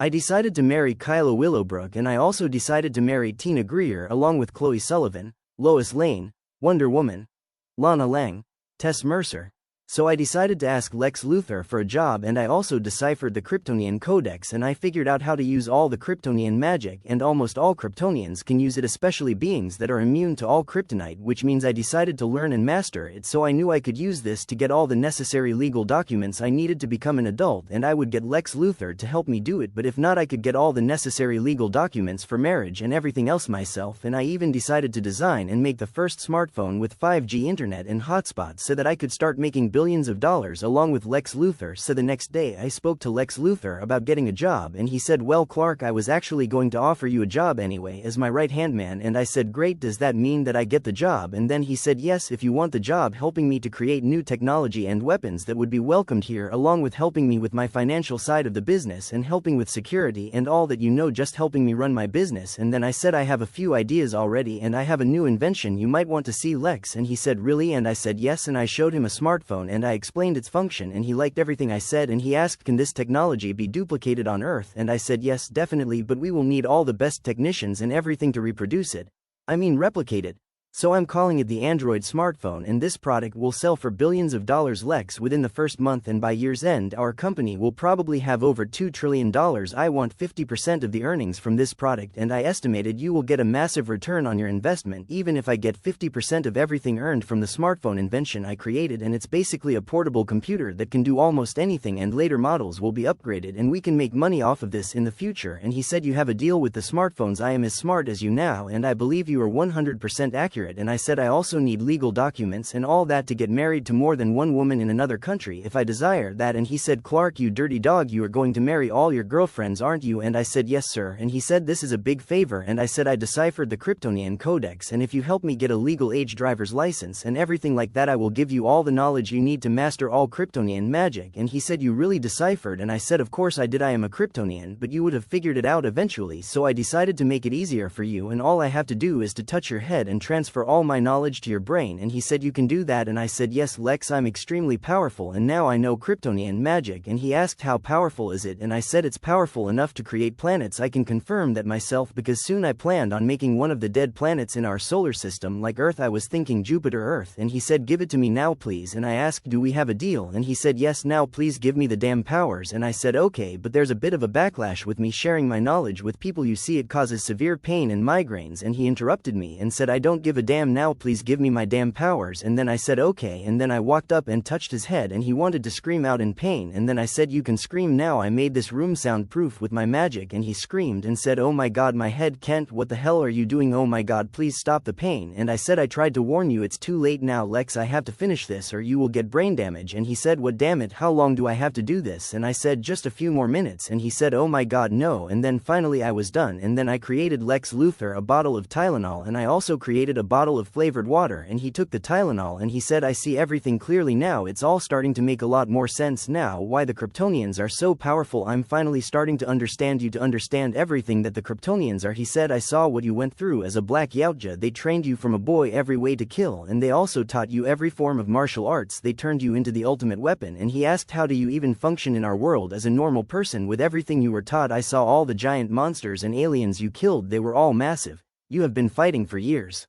I decided to marry Kyla Willowbrook, and I also decided to marry Tina Greer along with Chloe Sullivan, Lois Lane, Wonder Woman, Lana Lang, Tess Mercer. So I decided to ask Lex Luthor for a job, and I also deciphered the Kryptonian Codex, and I figured out how to use all the Kryptonian magic, and almost all Kryptonians can use it, especially beings that are immune to all kryptonite, which means I decided to learn and master it, so I knew I could use this to get all the necessary legal documents I needed to become an adult, and I would get Lex Luthor to help me do it, but if not I could get all the necessary legal documents for marriage and everything else myself, and I even decided to design and make the first smartphone with 5G internet and hotspots so that I could start making billions of dollars along with Lex Luthor. So the next day I spoke to Lex Luthor about getting a job, and he said, well Clark, I was actually going to offer you a job anyway as my right-hand man, and I said, great, does that mean that I get the job? And then he said, yes, if you want the job helping me to create new technology and weapons that would be welcomed here, along with helping me with my financial side of the business and helping with security and all that, you know, just helping me run my business. And then I said, I have a few ideas already and I have a new invention you might want to see, Lex. And he said, really? And I said yes, and I showed him a smartphone and I explained its function, and he liked everything I said, and he asked, can this technology be duplicated on Earth? And I said yes, definitely, but we will need all the best technicians and everything to reproduce it. I mean replicate it. So I'm calling it the Android smartphone, and this product will sell for billions of dollars, Lex, within the first month, and by year's end our company will probably have over $2 trillion. I want 50% of the earnings from this product, and I estimated you will get a massive return on your investment even if I get 50% of everything earned from the smartphone invention I created. And it's basically a portable computer that can do almost anything, and later models will be upgraded and we can make money off of this in the future. And he said, you have a deal with the smartphones. I am as smart as you now, and I believe you are 100% accurate. And I said, I also need legal documents and all that to get married to more than one woman in another country if I desire that. And he said, Clark, you dirty dog, you are going to marry all your girlfriends, aren't you? And I said, yes sir. And he said, this is a big favor. And I said, I deciphered the Kryptonian Codex, and if you help me get a legal age driver's license and everything like that, I will give you all the knowledge you need to master all Kryptonian magic. And he said, you really deciphered? And I said, of course I did. I am a Kryptonian, but you would have figured it out eventually, so I decided to make it easier for you, and all I have to do is to touch your head and transfer all my knowledge to your brain. And he said, you can do that? And I said, yes Lex, I'm extremely powerful and now I know Kryptonian magic. And he asked, how powerful is it? And I said, it's powerful enough to create planets. I can confirm that myself because soon I planned on making one of the dead planets in our solar system like Earth. I was thinking Jupiter, Earth. And he said, give it to me now please. And I asked, do we have a deal? And he said, yes, now please give me the damn powers. And I said, okay, but there's a bit of a backlash with me sharing my knowledge with people. You see, it causes severe pain and migraines. And he interrupted me and said, I don't give a damn, now please give me my damn powers. And then I said okay, and then I walked up and touched his head and he wanted to scream out in pain, and then I said, you can scream now. I made this room soundproof with my magic, and he screamed and said, oh my god, my head, Kent, what the hell are you doing? Oh my god, please stop the pain. And I said, I tried to warn you, it's too late now Lex, I have to finish this or you will get brain damage. And he said, what, damn it, how long do I have to do this? And I said, just a few more minutes. And he said, oh my god, no. And then finally I was done, and then I created Lex Luthor a bottle of Tylenol, and I also created a bottle of flavored water, and he took the Tylenol and he said, I see everything clearly now. It's all starting to make a lot more sense now why the Kryptonians are so powerful. I'm finally starting to understand you, to understand everything that the Kryptonians are. He said, I saw what you went through as a black Yautja. They trained you from a boy every way to kill, and they also taught you every form of martial arts. They turned you into the ultimate weapon. And he asked, how do you even function in our world as a normal person with everything you were taught? I saw all the giant monsters and aliens you killed. They were all massive. You have been fighting for years.